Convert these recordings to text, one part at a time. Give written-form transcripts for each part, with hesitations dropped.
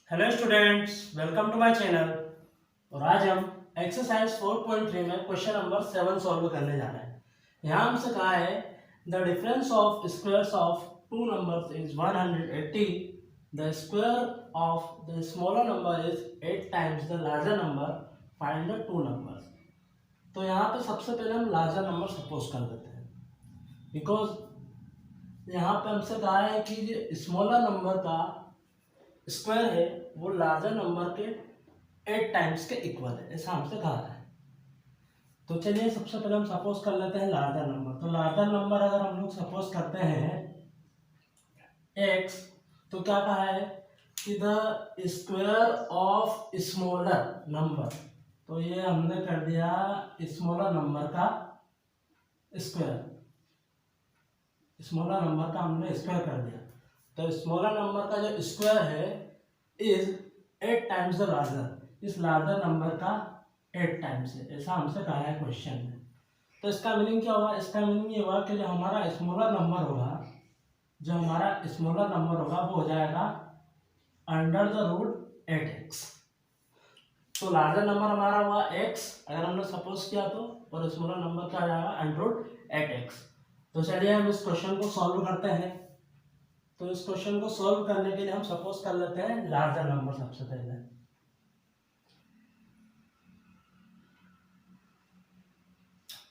Hello students, welcome to my channel. और आज हम एक्सरसाइज 4.3 में क्वेश्चन नंबर 7 सॉल्व करने जा रहे हैं। यहाँ हमसे कहा है the difference of squares of two numbers is 180। The square of the smaller number is 8 times the larger number. Find the two numbers. तो यहाँ पे सबसे पहले हम लार्जर नंबर सपोज कर देते हैं, बिकॉज यहाँ पे हमसे कहा है कि जो स्मॉलर नंबर का स्क्वायर है वो लार्जर नंबर के 8 टाइम्स के इक्वल है, ऐसा हमसे कहा है। तो चलिए सबसे पहले हम सपोज कर लेते हैं लार्जर नंबर। तो लार्जर नंबर अगर हम लोग सपोज करते हैं x, तो क्या कहा है कि the square of smaller number. तो ये हमने कर दिया स्मॉलर नंबर का स्क्वायर, स्मॉलर नंबर का हमने स्क्वायर कर दिया। तो स्मॉलर नंबर का जो स्क्वायर है इज 8 टाइम्स द लार्जर। इस लार्जर नंबर का 8 टाइम्स है, ऐसा हमसे कहा है क्वेश्चन में। तो इसका मीनिंग क्या हुआ? इसका मीनिंग ये हुआ कि जो हमारा स्मॉलर नंबर होगा, जो हमारा स्मॉलर नंबर होगा वो हो जाएगा अंडर द रूट 8x। तो लार्जर नंबर हमारा हुआ x, अगर हमने सपोज किया तो, और स्मॉलर नंबर क्या हो जाएगा अंडर रूट 8x। तो चलिए हम इस क्वेश्चन को सॉल्व करते हैं। तो इस क्वेश्चन को सॉल्व करने के लिए हम सपोज कर लेते हैं लार्जर नंबर सबसे पहले।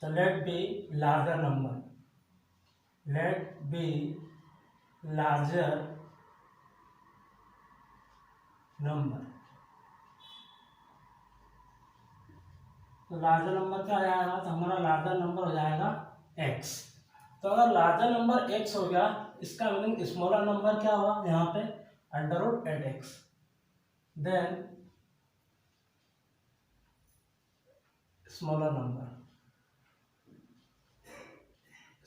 तो let be larger number, let be larger number. तो लार्जर नंबर क्या आ जाएगा? तो हमारा लार्जर नंबर हो जाएगा x। तो अगर लार्जर नंबर x हो गया, इसका मीनिंग स्मॉलर नंबर क्या हुआ यहाँ पे under root 8x। Then smaller number,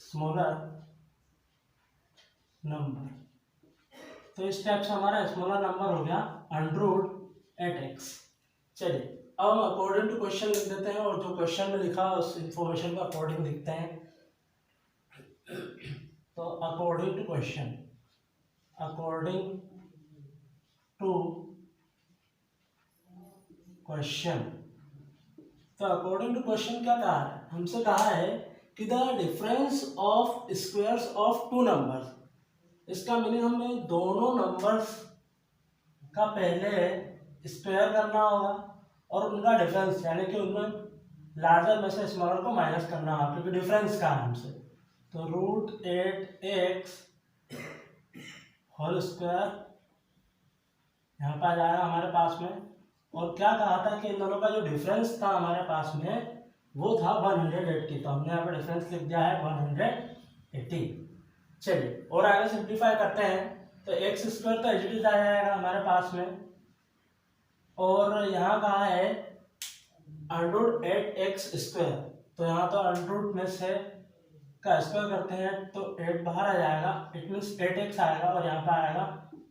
smaller number. तो इस टाइप से हमारा स्मॉलर नंबर हो गया अंडर रूट 8x। चलिए अब हम अकॉर्डिंग टू क्वेश्चन लिख देते हैं, और जो क्वेश्चन में लिखा है उस इंफॉर्मेशन का अकॉर्डिंग लिखते हैं। तो according to question, according to question. तो अकॉर्डिंग टू क्वेश्चन क्या कहा है? हमसे कहा है कि the difference of squares of two numbers. इसका मीनिंग हमें दोनों नंबर्स का पहले स्क्वायर करना होगा और उनका डिफरेंस, यानी कि उनमें लार्जर में से स्मॉलर को माइनस करना होगा, क्योंकि डिफरेंस का है हमसे। तो रूट 8x होल स्क्वायर यहाँ पर आ जाएगा हमारे पास में। और क्या कहा था कि इन दोनों का जो डिफरेंस था हमारे पास में वो था 180। तो हमने यहाँ पर डिफरेंस लिख दिया है 180। चलिए और आगे सिंप्लीफाई करते हैं। तो एक्स स्क्वायर तो एच डी आ जाएगा हमारे पास में, और यहाँ कहा है अंडर 8x स्क्वायर। तो यहाँ तो अंडर में से का स्क्वायर करते हैं तो 8 बाहर आ जाएगा, इट मीन्स 8x आएगा, और यहाँ पे आएगा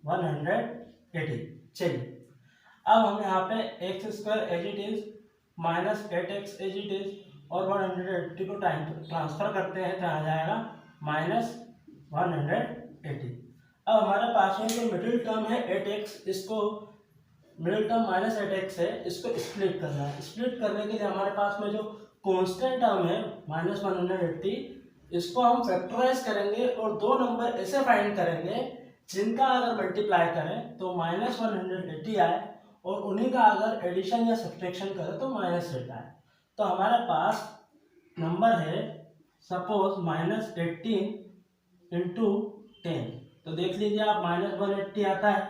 180। चलिए अब हम यहाँ पे x square as it is minus 8x as it is और 180 को टाइम ट्रांसफर करते हैं तो आ जाएगा माइनस 180। अब हमारे पास में जो मिडिल टर्म है 8x, इसको मिडिल टर्म माइनस 8x है, इसको स्प्लिट करना है। स्प्लिट करने के लिए हमारे पास में जो कांस्टेंट टर्म है माइनस 180, इसको हम फैक्टराइज करेंगे और दो नंबर ऐसे फाइंड करेंगे जिनका अगर मल्टीप्लाई करें तो माइनस 180 आए, और उन्हीं का अगर एडिशन या सब्ट्रैक्शन करें तो माइनस 8 आए। तो हमारे पास नंबर है सपोज माइनस 18 इंटू 10। तो देख लीजिए आप, माइनस 180 आता है,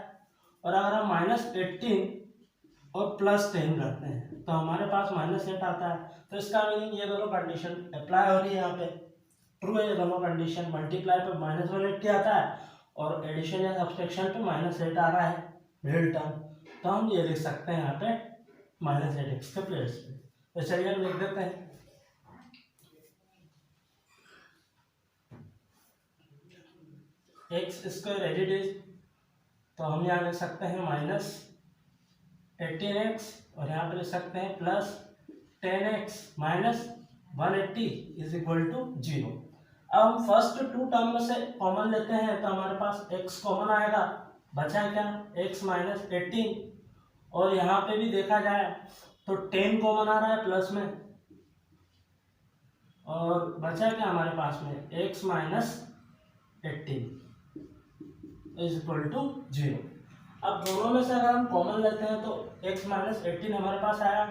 और अगर हम माइनस 18 और प्लस 10 करते हैं तो हमारे पास माइनस 8 आता है। तो इसका मीनिंग ये दोनों कंडीशन अप्लाई हो रही है यहाँ पे, ट्रू है ये दोनों कंडीशन। मल्टीप्लाई पे माइनस 180 आता है और एडिशन या सब्सट्रैक्शन पे माइनस 8 आ रहा है मिडिल टर्म। तो हम ये लिख सकते हैं यहाँ पे माइनस 8x के प्लेस पे। तो चलिए हम लिख देते हैं x square as it is. तो हम यहाँ लिख सकते हैं माइनस 18x, और यहाँ पे लिख सकते हैं plus 10x minus 180 is equal to 0। अब हम फर्स्ट टू टर्म में से कॉमन लेते हैं तो हमारे पास x कॉमन आएगा, बचा क्या x माइनस 18, और यहाँ पे भी देखा जाए तो 10 कॉमन आ रहा है प्लस में, और बचा क्या हमारे पास में x minus 18 is equal to 0। अब दोनों में से अगर हम कॉमन लेते हैं तो x माइनस 18 हमारे पास आया,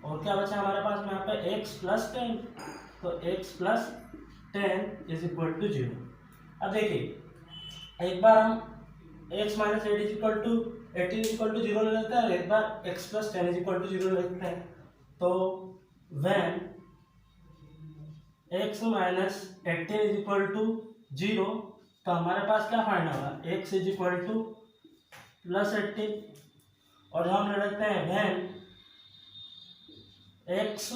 और क्या बचा हमारे पास में यहाँ पे x प्लस 10, तो x plus 10 is equal to 0। अब देखिए एक बार हम x minus 8 is equal to 18 is equal to 0 ले लेते हैं, और एक बार x plus 10 is equal to 0 ले लेते हैं। तो when x minus 18 is equal to 0, तो हमारे पास क्या फाइंड होगा, x is equal to plus 18, और हम ले लेते हैं when x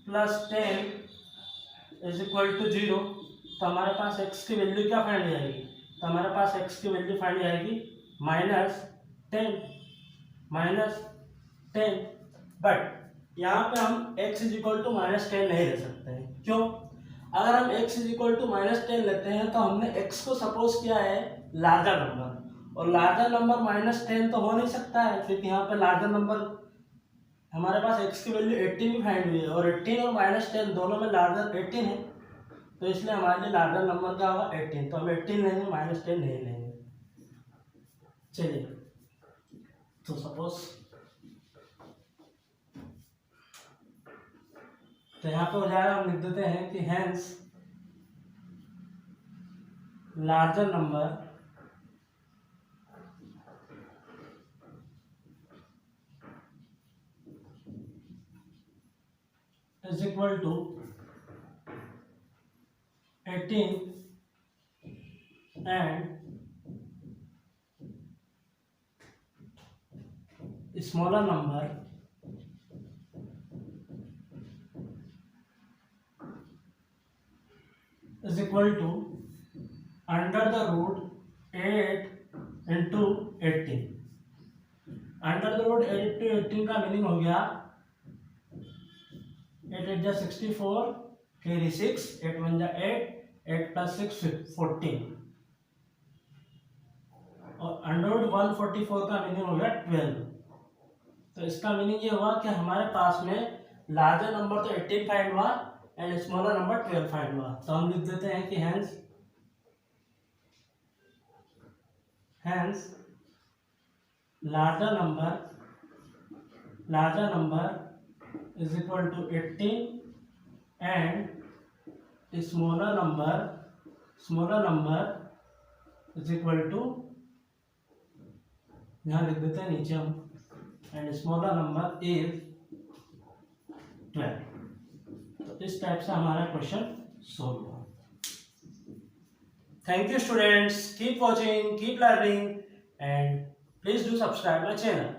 plus 10 is equal to 0, तो हमारे पास x की वैल्यू क्या फाइंड आएगी, तो हमारे पास x की वैल्यू फाइंड आएगी माइनस 10, बट यहाँ पे हम x is equal to minus 10 नहीं ले सकते हैं। क्यों? अगर हम x is equal to minus 10 लेते हैं तो हमने x को सपोज किया है लार्जर नंबर, और लार्जर नंबर माइनस 10 तो हो नहीं सकता है, क्योंकि यहाँ पे लार्जर नंबर हमारे पास x की वैल्यू 18 भी फाइंड हुई है, और 18 और माइनस 10 दोनों में लार्जर 18 है, तो इसलिए हमारे लिए लार्जर नंबर क्या होगा 18, तो हम 18 लेंगे, माइनस 10 नहीं लेंगे। चलिए तो सपोज तो यहाँ पे हो जाएगा, हम लिख देते हैं कि hence larger number is equal to 18 and smaller number is equal to under the root 8 into 18। Under the root 8 into 18 का मीनिंग हो गया 8 8 जा 64, कैरी 6, 8 1 जा 8, 8 प्लस 6 14, और अंडर रूट 144 का मीनिंग हो गया 12। तो इसका मीनिंग ये हुआ कि हमारे पास में लार्जर नंबर तो 18 फाइंड हुआ एंड स्मॉलर नंबर 12 फाइंड हुआ। तो हम लिख देते हैं कि hence larger number is equal to 18 and smaller number is equal to, यहाँ लिख देते हैं नीचे हम, एंड स्मॉलर नंबर इज 12। तो इस टाइप से हमारा क्वेश्चन सोल्व हुआ। Thank you students, keep watching, keep learning, and please do subscribe my channel.